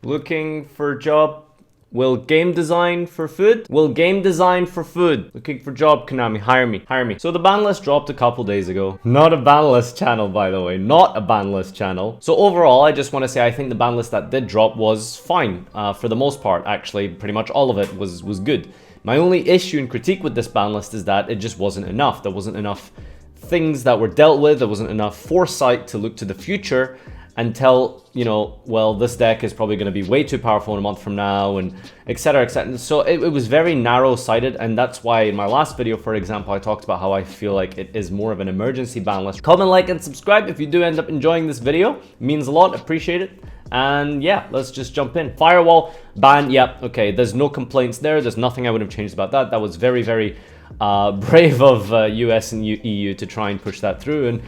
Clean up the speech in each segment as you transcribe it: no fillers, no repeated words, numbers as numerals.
Looking for job? Will game design for food? Will game design for food? Looking for job, Konami. Hire me. Hire me. So the ban list dropped a couple days ago. Not a ban list channel, by the way. Not a ban list channel. So overall, I just want to say I think the ban list that did drop was fine. For the most part, actually. Pretty much all of it was good. My only issue and critique with this ban list is that it just wasn't enough. There wasn't enough things that were dealt with. There wasn't enough foresight to look to the future and tell, you know, well, this deck is probably going to be way too powerful in a month from now, and etc, etc. So it was very narrow-sighted, and that's why in my last video, for example, I talked about how I feel like it is more of an emergency ban list. Comment, like, and subscribe if you do end up enjoying this video. It means a lot. Appreciate it. And yeah, let's just jump in. Firewall ban. Yep. Okay. There's no complaints there. There's nothing I would have changed about that. That was very, very brave of US and EU to try and push that through, and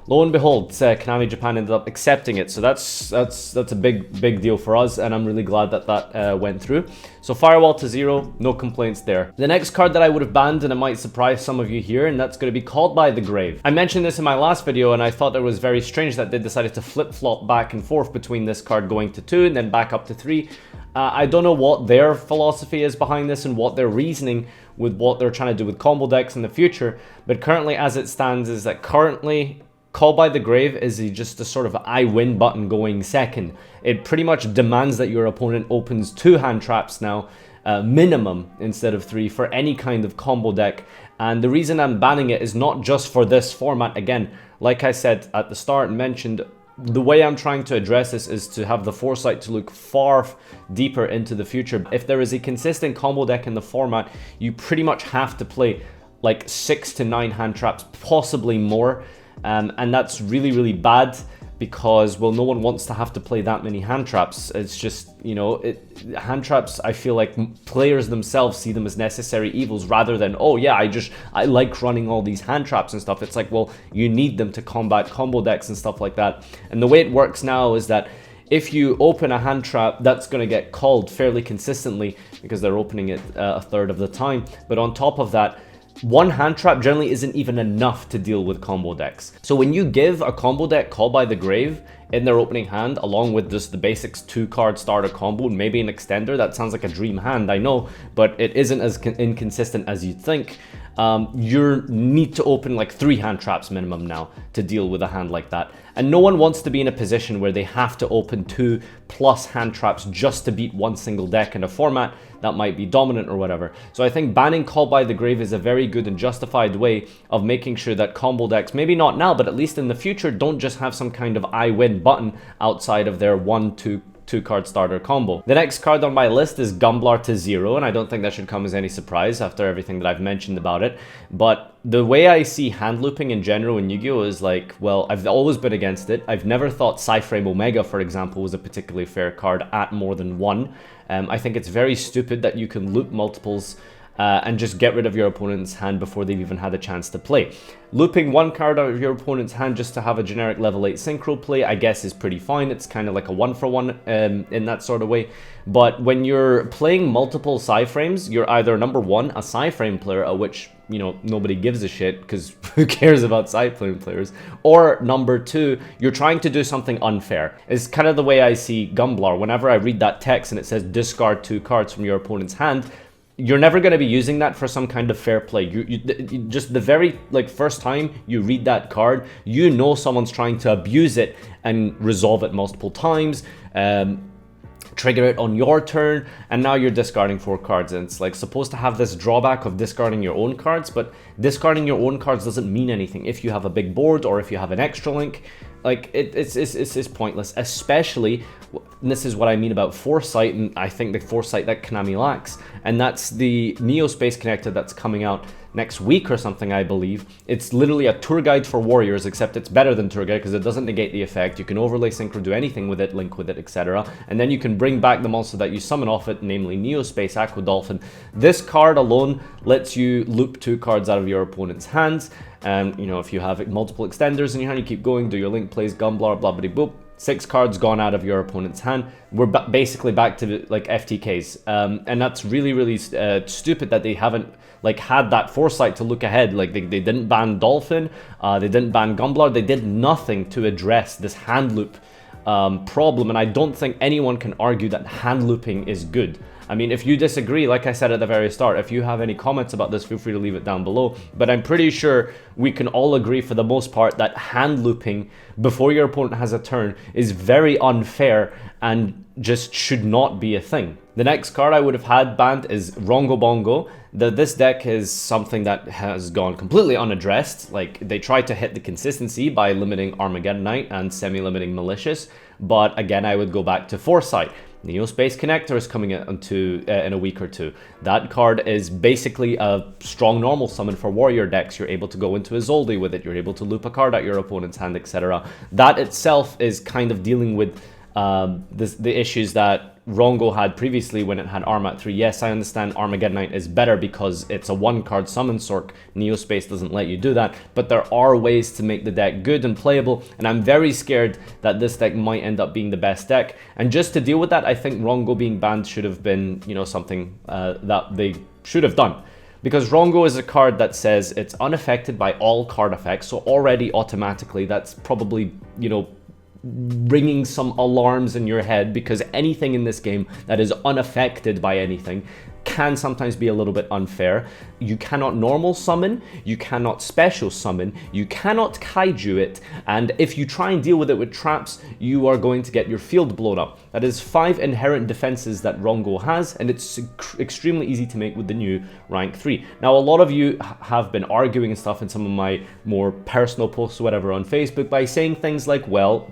lo and behold, Konami Japan ended up accepting it. So that's a big deal for us, and I'm really glad that that went through. So Firewall to 0, no complaints there. The next card that I would have banned, and it might surprise some of you here, and that's going to be Called by the Grave. I mentioned this in my last video, and I thought it was very strange that they decided to flip-flop back and forth between this card going to 2 and then back up to 3. I don't know what their philosophy is behind this and what their reasoning with what they're trying to do with combo decks in the future, but currently as it stands is that currently Call by the Grave is just a sort of I win button going second. It pretty much demands that your opponent opens 2 hand traps now, minimum, instead of 3 for any kind of combo deck. And the reason I'm banning it is not just for this format. Again, like I said at the start and mentioned, the way I'm trying to address this is to have the foresight to look far deeper into the future. If there is a consistent combo deck in the format, you pretty much have to play like 6 to 9 hand traps, possibly more. And that's really bad because, well, no one wants to have to play that many hand traps. It's just, you know, hand traps, I feel like players themselves see them as necessary evils rather than, oh yeah, I like running all these hand traps and stuff. It's like, well, you need them to combat combo decks and stuff like that. And the way it works now is that if you open a hand trap, that's going to get called fairly consistently because they're opening it a third of the time. But on top of that, one hand trap generally isn't even enough to deal with combo decks. So when you give a combo deck Call by the Grave in their opening hand, along with just the basics 2-card starter combo and maybe an extender, that sounds like a dream hand, I know, but it isn't as inconsistent as you'd think. You need to open like 3 hand traps minimum now to deal with a hand like that. And no one wants to be in a position where they have to open 2+ hand traps just to beat one single deck in a format that might be dominant or whatever. So I think banning Call by the Grave is a very good and justified way of making sure that combo decks, maybe not now, but at least in the future, don't just have some kind of I win button outside of their 2-card starter combo. The next card on my list is Gumblar to 0, and I don't think that should come as any surprise after everything that I've mentioned about it. But the way I see hand looping in general in Yu-Gi-Oh! Is like, well, I've always been against it. I've never thought Cyframe Omega, for example, was a particularly fair card at more than 1. I think it's very stupid that you can loop multiples and just get rid of your opponent's hand before they've even had a chance to play. Looping 1 card out of your opponent's hand just to have a generic level 8 synchro play, I guess, is pretty fine. It's kind of like a 1-for-1 in that sort of way. But when you're playing multiple Cyframes, you're either number 1, a Cyframe player, which, you know, nobody gives a shit because who cares about Cyframe players, or number 2, you're trying to do something unfair. It's kind of the way I see Gumblar. Whenever I read that text and it says discard 2 cards from your opponent's hand, you're never going to be using that for some kind of fair play. You just the very first time you read that card, you know someone's trying to abuse it and resolve it multiple times, trigger it on your turn, and now you're discarding 4 cards. And it's like supposed to have this drawback of discarding your own cards, but discarding your own cards doesn't mean anything if you have a big board or if you have an extra link. Like it's pointless, especially, and this is what I mean about foresight, and I think the foresight that Konami lacks, and that's the Neo Space connector that's coming out next week or something, I believe. It's literally a tour guide for warriors, except it's better than tour guide because it doesn't negate the effect. You can overlay synchro, do anything with it, link with it, etc. And then you can bring back the monster that you summon off it, namely Neo Space Aqua Dolphin. This card alone lets you loop 2 cards out of your opponent's hands. And, you know, if you have multiple extenders in your hand, you keep going, do your link plays, Gumblar, blah, blah, boop. 6 cards gone out of your opponent's hand. We're basically back to like FTKs. And that's really stupid that they haven't had that foresight to look ahead. Like they didn't ban Dolphin, they didn't ban Gumblar, they did nothing to address this hand loop problem, and I don't think anyone can argue that hand looping is good. I mean, if you disagree, like I said at the very start, if you have any comments about this, feel free to leave it down below. But I'm pretty sure we can all agree for the most part that hand looping before your opponent has a turn is very unfair and just should not be a thing. The next card I would have had banned is Rongo Bongo. This deck is something that has gone completely unaddressed. Like, they tried to hit the consistency by limiting Armageddonite and semi-limiting Malicious. But again, I would go back to Foresight. Neospace Connector is coming in a week or two. That card is basically a strong normal summon for warrior decks. You're able to go into Isolde with it. You're able to loop a card out your opponent's hand, etc. That itself is kind of dealing with the issues that Rongo had previously when it had Arm at 3. Yes, I understand Armageddonite is better because it's a one-card summon sork. Neospace doesn't let you do that, but there are ways to make the deck good and playable, and I'm very scared that this deck might end up being the best deck. And just to deal with that, I think Rongo being banned should have been, you know, something that they should have done. Because Rongo is a card that says it's unaffected by all card effects, so already automatically that's probably, you know, ringing some alarms in your head, because anything in this game that is unaffected by anything can sometimes be a little bit unfair. You cannot normal summon, you cannot special summon, you cannot kaiju it, and if you try and deal with it with traps, you are going to get your field blown up. That is 5 inherent defenses that Rongo has, and it's extremely easy to make with the new rank 3. Now, a lot of you have been arguing and stuff in some of my more personal posts or whatever on Facebook by saying things like, well,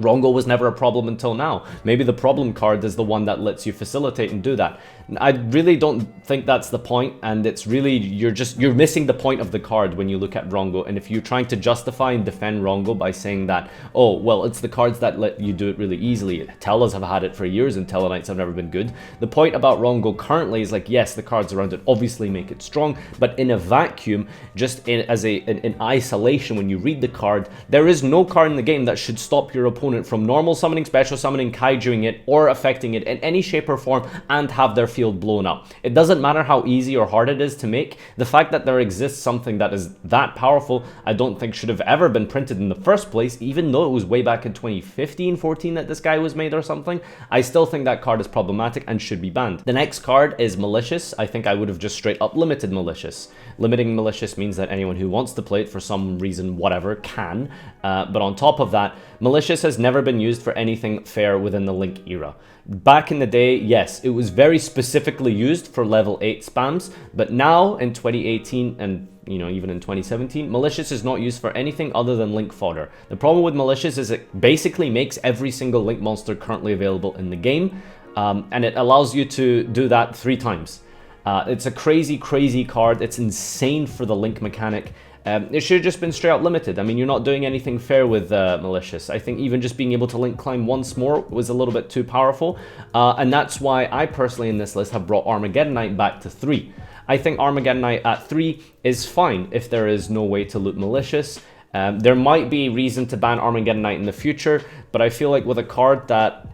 Rongo was never a problem until now. Maybe the problem card is the one that lets you facilitate and do that. I really don't think that's the point, and it's really, you're missing the point of the card when you look at Rongo. And if you're trying to justify and defend Rongo by saying that, oh, well, it's the cards that let you do it really easily. Tellas have had it for years and Tellarknights have never been good. The point about Rongo currently is like, yes, the cards around it obviously make it strong, but in a vacuum, just in isolation, when you read the card, there is no card in the game that should stop your opponent from normal summoning, special summoning, kaijuing it, or affecting it in any shape or form and have their field blown up. It doesn't matter how easy or hard it is to make. The fact that there exists something that is that powerful, I don't think should have ever been printed in the first place, even though it was way back in 2015, 14 that this guy was made or something. I still think that card is problematic and should be banned. The next card is Malicious. I think I would have just straight up limited Malicious. Limiting Malicious means that anyone who wants to play it for some reason, whatever, can. But on top of that, Malicious has never been used for anything fair within the Link era. Back in the day, yes, it was very specifically used for level 8 spams, but now in 2018 and even in 2017, Malicious is not used for anything other than Link fodder. The problem with Malicious is it basically makes every single Link monster currently available in the game, and it allows you to do that 3 times. It's a crazy, crazy card. It's insane for the Link mechanic. It should have just been straight up limited. I mean, you're not doing anything fair with Malicious. I think even just being able to Link climb once more was a little bit too powerful. And that's why I personally in this list have brought Armageddonite back to 3. I think Armageddonite at 3 is fine if there is no way to loot Malicious. There might be reason to ban Armageddonite in the future, but I feel like with a card that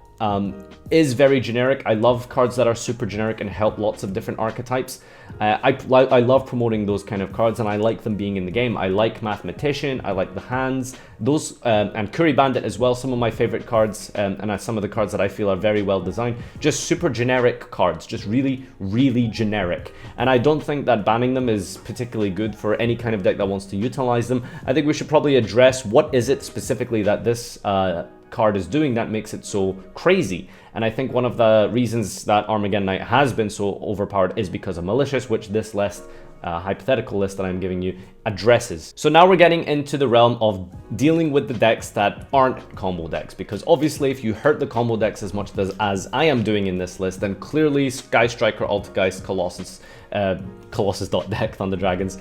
is very generic. I love cards that are super generic and help lots of different archetypes. I love promoting those kind of cards, and I like them being in the game. I like Mathematician, I like the hands, those, and Curry Bandit as well, some of my favorite cards, and some of the cards that I feel are very well designed. Just super generic cards, just really, really generic. And I don't think that banning them is particularly good for any kind of deck that wants to utilize them. I think we should probably address what is it specifically that this card is doing that makes it so crazy. And I think one of the reasons that Armageddonite has been so overpowered is because of Malicious, which this list, hypothetical list that I'm giving you, addresses. So now we're getting into the realm of dealing with the decks that aren't combo decks, because obviously if you hurt the combo decks as much as I am doing in this list, then clearly Sky Striker, Altergeist, Colossus, Colossus.deck, Thunder Dragons,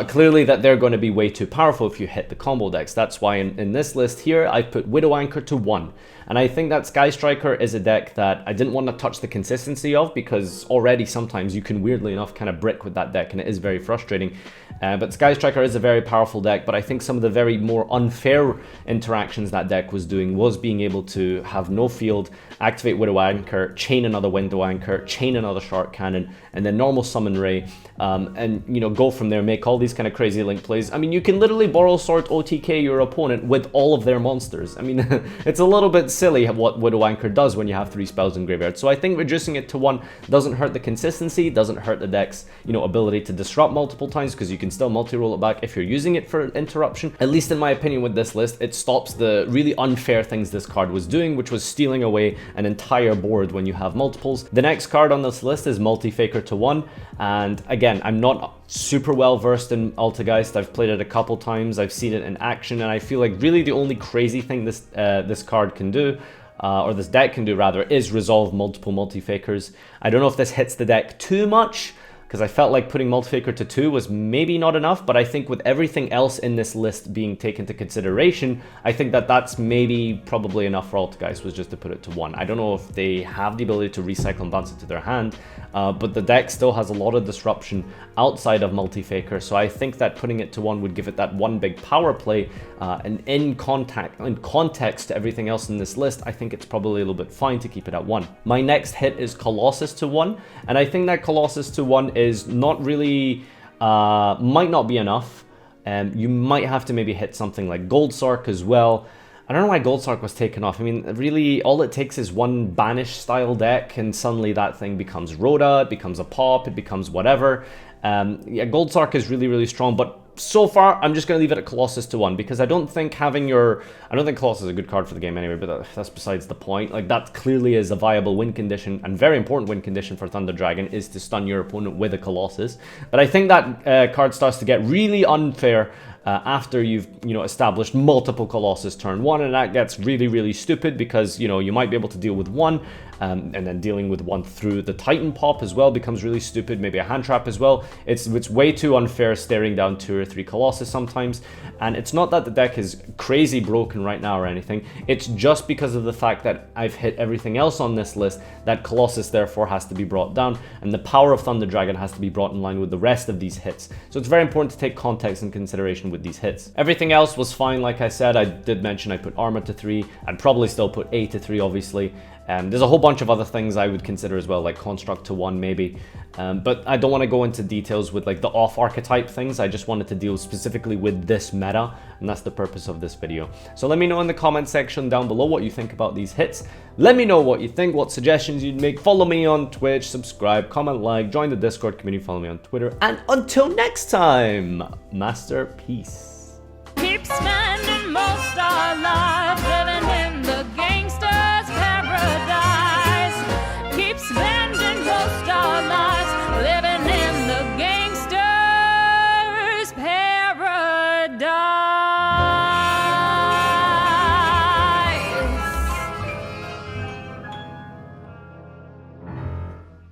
clearly that they're going to be way too powerful if you hit the combo decks. That's why in this list here, I put Widow Anchor to 1. And I think that Sky Striker is a deck that I didn't want to touch the consistency of, because already sometimes you can weirdly enough kind of brick with that deck and it is very frustrating. But Sky Striker is a very powerful deck, but I think some of the very more unfair interactions that deck was doing was being able to have no field, activate Widow Anchor, chain another Widow Anchor, chain another Shark Cannon, and then normal Summon Ray, and you know, go from there, make all these kind of crazy link plays. I mean, you can literally Borrow Sword OTK your opponent with all of their monsters. I mean, it's a little bit silly what Widow Anchor does when you have 3 spells in graveyard. So I think reducing it to 1 doesn't hurt the consistency, doesn't hurt the deck's, you know, ability to disrupt multiple times, because you can still multi-roll it back if you're using it for interruption. At least in my opinion with this list, it stops the really unfair things this card was doing, which was stealing away an entire board when you have multiples. The next card on this list is Multi-Faker to 1, and again, I'm not super well versed in Altergeist. I've played it a couple times, I've seen it in action, and I feel like really the only crazy thing this card can do, or this deck can do rather, is resolve multiple Multi-Fakers. I don't know if this hits the deck too much, because I felt like putting Multi-Faker to 2 was maybe not enough, but I think with everything else in this list being taken into consideration, I think that that's maybe probably enough for Altergeist, was just to put it to 1. I don't know if they have the ability to recycle and bounce it to their hand, but the deck still has a lot of disruption outside of Multi-Faker, so I think that putting it to 1 would give it that one big power play, and in context to everything else in this list, I think it's probably a little bit fine to keep it at 1. My next hit is Colossus to 1, and I think that Colossus to 1 is not really, might not be enough. You might have to maybe hit something like Gold Sark as well. I don't know why Gold Sark was taken off. I mean, really, all it takes is one Banish style deck, and suddenly that thing becomes Rhoda, it becomes a pop, it becomes whatever. Yeah, Gold Sark is really, really strong, but so far, I'm just going to leave it at Colossus to 1, because I don't think having your... I don't think Colossus is a good card for the game anyway, but that's besides the point. Like, that clearly is a viable win condition, and very important win condition for Thunder Dragon, is to stun your opponent with a Colossus. But I think that card starts to get really unfair after you've, you know, established multiple Colossus turn 1, and that gets really, really stupid, because, you know, you might be able to deal with 1, and then dealing with 1 through the Titan pop as well becomes really stupid, maybe a hand trap as well. It's way too unfair staring down 2 or 3 Colossus sometimes, and it's not that the deck is crazy broken right now or anything, it's just because of the fact that I've hit everything else on this list that Colossus therefore has to be brought down, and the power of Thunder Dragon has to be brought in line with the rest of these hits. So it's very important to take context and consideration with these hits. Everything else was fine, like I said. I did mention I put Armor to 3, I'd probably still put A to 3 obviously. There's a whole bunch of other things I would consider as well, like Construct to 1 maybe. But I don't want to go into details with like the off-archetype things. I just wanted to deal specifically with this meta, and that's the purpose of this video. So let me know in the comment section down below what you think about these hits. Let me know what you think, what suggestions you'd make. Follow me on Twitch, subscribe, comment, like, join the Discord community, follow me on Twitter. And until next time, Master Peace. Keep spending most our lives